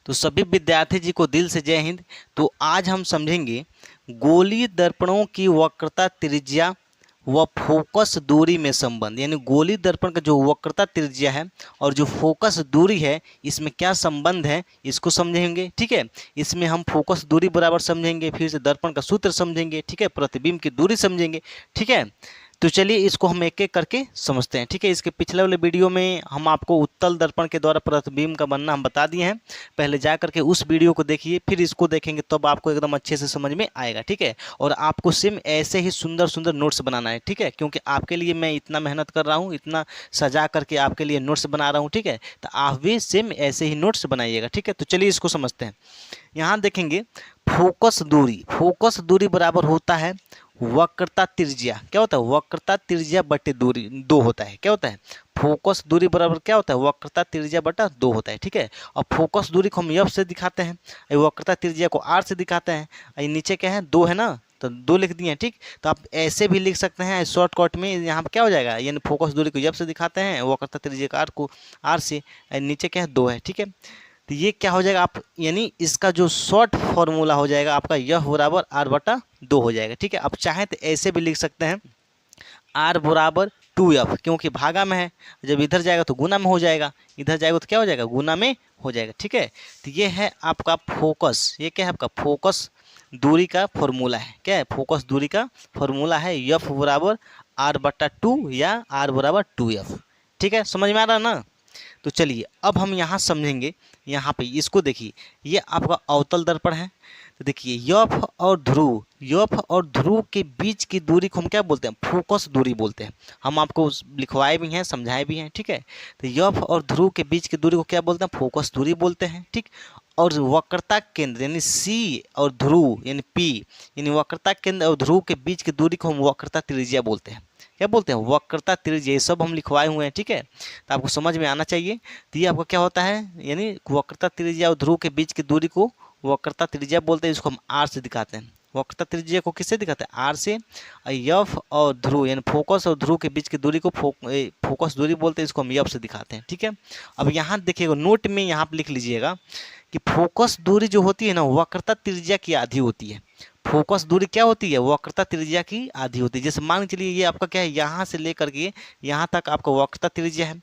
तो सभी विद्यार्थी जी को दिल से जय हिंद। तो आज हम समझेंगे गोलीय दर्पणों की वक्रता त्रिज्या व फोकस दूरी में संबंध, यानी गोलीय दर्पण का जो वक्रता त्रिज्या है और जो फोकस दूरी है इसमें क्या संबंध है इसको समझेंगे। ठीक है, इसमें हम फोकस दूरी बराबर समझेंगे, फिर से दर्पण का सूत्र समझेंगे, ठीक है, प्रतिबिंब की दूरी समझेंगे। ठीक है, तो चलिए इसको हम एक एक करके समझते हैं। ठीक है, इसके पिछले वाले वीडियो में हम आपको उत्तल दर्पण के द्वारा प्रतिबिंब का बनना हम बता दिए हैं। पहले जा करके उस वीडियो को देखिए, फिर इसको देखेंगे तब आपको एकदम अच्छे से समझ में आएगा। ठीक है, और आपको सेम ऐसे ही सुंदर सुंदर नोट्स बनाना है। ठीक है, क्योंकि आपके लिए मैं इतना मेहनत कर रहा हूँ, इतना सजा करके आपके लिए नोट्स बना रहा हूँ। ठीक है, तो आप भी सेम ऐसे ही नोट्स बनाइएगा। ठीक है, तो चलिए इसको समझते हैं। यहाँ देखेंगे फोकस दूरी बराबर होता है वक्रता त्रिज्या। क्या होता है? वक्रता त्रिज्या बटे दूरी 2 होता है। क्या होता है? फोकस दूरी बराबर क्या होता है? वक्रता त्रिज्या बटा 2 होता है। ठीक है, और फोकस दूरी को हम एफ से दिखाते हैं, वक्रता त्रिज्या को आर से दिखाते हैं। ये नीचे क्या है? 2 है ना, तो 2 लिख दिए हैं। ठीक, तो आप ऐसे भी लिख सकते हैं शॉर्टकट में। यहाँ पर क्या हो जाएगा, यानी फोकस दूरी को एफ से दिखाते हैं, वक्रता त्रिज्या का आर को आर से, नीचे क्या है? 2 है। ठीक है, तो ये क्या हो जाएगा, आप यानी इसका जो शॉर्ट फॉर्मूला हो जाएगा आपका यह बराबर आर बटा 2 हो जाएगा। ठीक है, आप चाहें तो ऐसे भी लिख सकते हैं आर बराबर 2f, क्योंकि भागा में है, जब इधर जाएगा तो गुना में हो जाएगा, इधर जाएगा तो क्या हो जाएगा? गुना में हो जाएगा। ठीक है, तो ये है आपका फोकस, ये क्या है आपका फोकस दूरी का फॉर्मूला है। क्या है? फोकस दूरी का फॉर्मूला है एफ बराबर आर बटा 2 या आर बराबर 2f। ठीक है, समझ में आ रहा ना? तो चलिए अब हम यहाँ समझेंगे। यहाँ पे इसको देखिए, ये आपका अवतल दर्पण है। तो देखिए यफ और ध्रुव के बीच की दूरी को हम क्या बोलते हैं? फोकस दूरी बोलते हैं। हम आपको लिखवाए भी हैं, समझाए भी हैं। ठीक है, तो यफ और ध्रुव के बीच की दूरी को क्या बोलते हैं? फोकस दूरी बोलते हैं। ठीक, और वक्रता केंद्र यानी सी और ध्रुव यानी पी, यानी वक्रता केंद्र और ध्रुव के बीच की दूरी को हम वक्रता त्रिज्या बोलते हैं। क्या बोलते हैं? वक्रता त्रिज्या। ये सब हम लिखवाए हुए हैं। ठीक है, तो आपको समझ में आना चाहिए। तो ये आपका क्या होता है, यानी वक्रता त्रिज्या और ध्रुव के बीच की दूरी को वक्रता त्रिज्या बोलते हैं। इसको हम आर से दिखाते हैं। वक्रता त्रिज्या को किससे दिखाते हैं? आर से। यफ और ध्रुव यानी फोकस और ध्रुव के बीच की दूरी को फोकस दूरी बोलते हैं। इसको हम यफ से दिखाते हैं। ठीक है, अब यहाँ देखिएगा नोट में यहाँ पर लिख लीजिएगा कि फोकस दूरी जो होती है ना वक्रता त्रिज्या की आधी होती है। फोकस दूरी क्या होती है? वक्रता त्रिज्या की आधी होती है। जैसे मान के चलिए ये आपका क्या है, यहाँ से लेकर के यहाँ तक आपका वक्रता त्रिज्या है,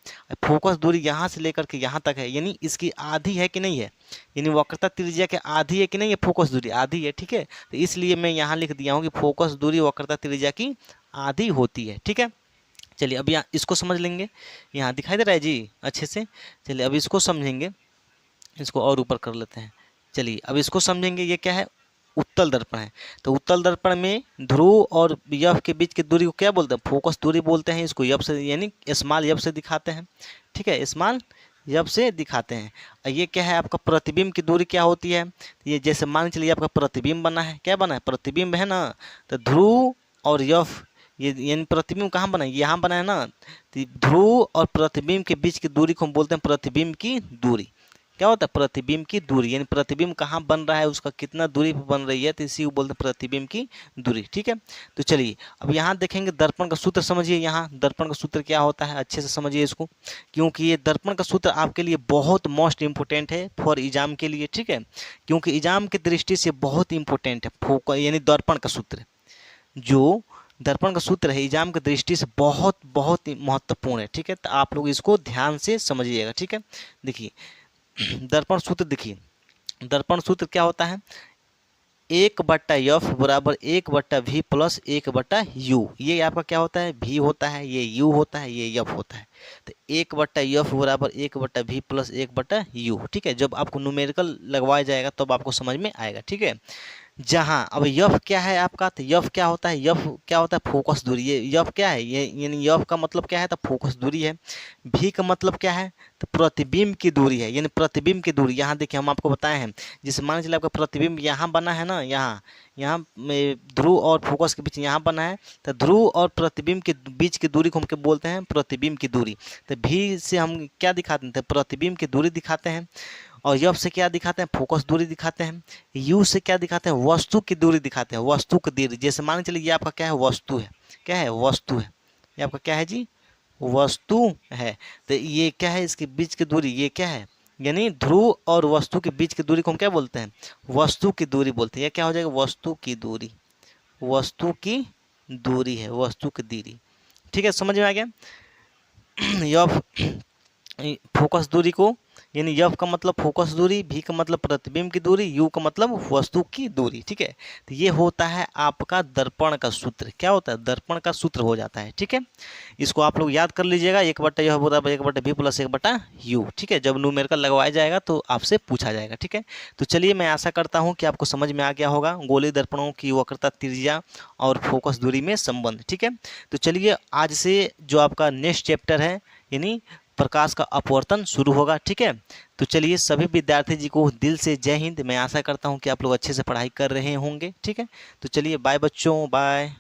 फोकस दूरी यहाँ से लेकर के यहाँ तक है, यानी इसकी आधी है कि नहीं है? यानी वक्रता त्रिज्या के आधी है कि नहीं है? फोकस दूरी आधी है। ठीक है, तो इसलिए मैं यहाँ लिख दिया हूँ कि फोकस दूरी वक्रता त्रिज्या की आधी होती है। ठीक है, चलिए अब यहाँ इसको समझ लेंगे। यहाँ दिखाई दे रहा है जी अच्छे से? चलिए अब इसको समझेंगे, इसको और ऊपर कर लेते हैं। चलिए अब इसको समझेंगे। ये क्या है? उत्तल दर्पण है। तो उत्तल दर्पण में ध्रुव और यफ के बीच की दूरी को क्या बोलते हैं? फोकस दूरी बोलते हैं। इसको यफ से यानी स्मॉल यफ से दिखाते हैं। ठीक है, स्मॉल यफ से दिखाते हैं। और ये क्या है आपका प्रतिबिंब की दूरी क्या होती है? ये जैसे मान चलिए आपका प्रतिबिंब बना है। क्या बना है? प्रतिबिंब है ना, तो ध्रुव और यफ ये यानी प्रतिबिंब कहाँ बना है? यहाँ बना है ना, तो ध्रुव और प्रतिबिंब के बीच की दूरी को हम बोलते हैं प्रतिबिंब की दूरी। क्या होता है? प्रतिबिंब की दूरी, यानी प्रतिबिंब कहाँ बन रहा है, उसका कितना दूरी पर बन रही है, तो इसी को बोलते हैं प्रतिबिंब की दूरी। ठीक है, तो चलिए अब यहाँ देखेंगे दर्पण का सूत्र समझिए। यहाँ दर्पण का सूत्र क्या होता है अच्छे से समझिए इसको, क्योंकि ये दर्पण का सूत्र आपके लिए बहुत मोस्ट इंपॉर्टेंट है फॉर एग्जाम के लिए। ठीक है, क्योंकि एग्जाम की दृष्टि से बहुत इंपॉर्टेंट है फोकस यानी दर्पण का सूत्र। जो दर्पण का सूत्र है एग्जाम की दृष्टि से बहुत बहुत महत्वपूर्ण है। ठीक है, तो आप लोग इसको ध्यान से समझिएगा। ठीक है, देखिए दर्पण सूत्र देखिए, दर्पण सूत्र क्या होता है? 1/f बराबर 1/v प्लस 1/u। ये आपका क्या होता है? v होता है, ये u होता है, ये f होता है। तो 1/f बराबर 1/v प्लस 1/u। ठीक है, जब आपको न्यूमेरिकल लगवाया जाएगा तब आपको समझ में आएगा। ठीक है, जहाँ अब यफ क्या है आपका, तो यफ क्या होता है? यफ क्या होता है? फोकस दूरी। ये यफ क्या है? ये यानी यफ का मतलब क्या है? तो फोकस दूरी है। भी का मतलब क्या है? तो प्रतिबिंब की दूरी है, यानी प्रतिबिंब की दूरी। यहाँ देखिए हम आपको बताए हैं, जैसे मान चलिए आपका प्रतिबिंब यहाँ बना है ना, यहाँ यहाँ ध्रुव और फोकस के बीच यहाँ बना है, तो ध्रुव और प्रतिबिंब के बीच की दूरी को हम क्या बोलते हैं? प्रतिबिंब की दूरी। तो भी से हम क्या दिखाते हैं? प्रतिबिंब की दूरी दिखाते हैं। और यफ से क्या दिखाते हैं? फोकस दूरी दिखाते हैं। यू से क्या दिखाते हैं? वस्तु की दूरी दिखाते हैं, वस्तु की दूरी। जैसे मान चलिए ये आपका क्या है? वस्तु है। क्या है? वस्तु है। ये आपका क्या है जी? वस्तु है। तो ये क्या है? इसके बीच की दूरी ये क्या है? यानी ध्रुव और वस्तु के बीच की दूरी को हम क्या बोलते हैं, वस्तु की दूरी बोलते हैं। यह क्या हो जाएगा, वस्तु की दूरी, वस्तु की दूरी है, वस्तु की दूरी। ठीक है, समझ में आ गया। यह फोकस दूरी को, यानी यफ का मतलब फोकस दूरी, भी का मतलब प्रतिबिंब की दूरी, यू का मतलब वस्तु की दूरी। ठीक है, तो ये होता है आपका दर्पण का सूत्र। क्या होता है, दर्पण का सूत्र हो जाता है। ठीक है, इसको आप लोग याद कर लीजिएगा, 1/यह बराबर 1/v प्लस 1/u। ठीक है, जब न्यूमेरिकल लगवाया जाएगा तो आपसे पूछा जाएगा। ठीक है, तो चलिए मैं आशा करता हूँ कि आपको समझ में आ गया होगा गोलीय दर्पणों की वक्रता, त्रिज्या और फोकस दूरी में संबंध। ठीक है, तो चलिए आज से जो आपका नेक्स्ट चैप्टर है यानी प्रकाश का अपवर्तन शुरू होगा। ठीक है, तो चलिए सभी विद्यार्थी जी को दिल से जय हिंद। मैं आशा करता हूं कि आप लोग अच्छे से पढ़ाई कर रहे होंगे। ठीक है, तो चलिए बाय बच्चों, बाय।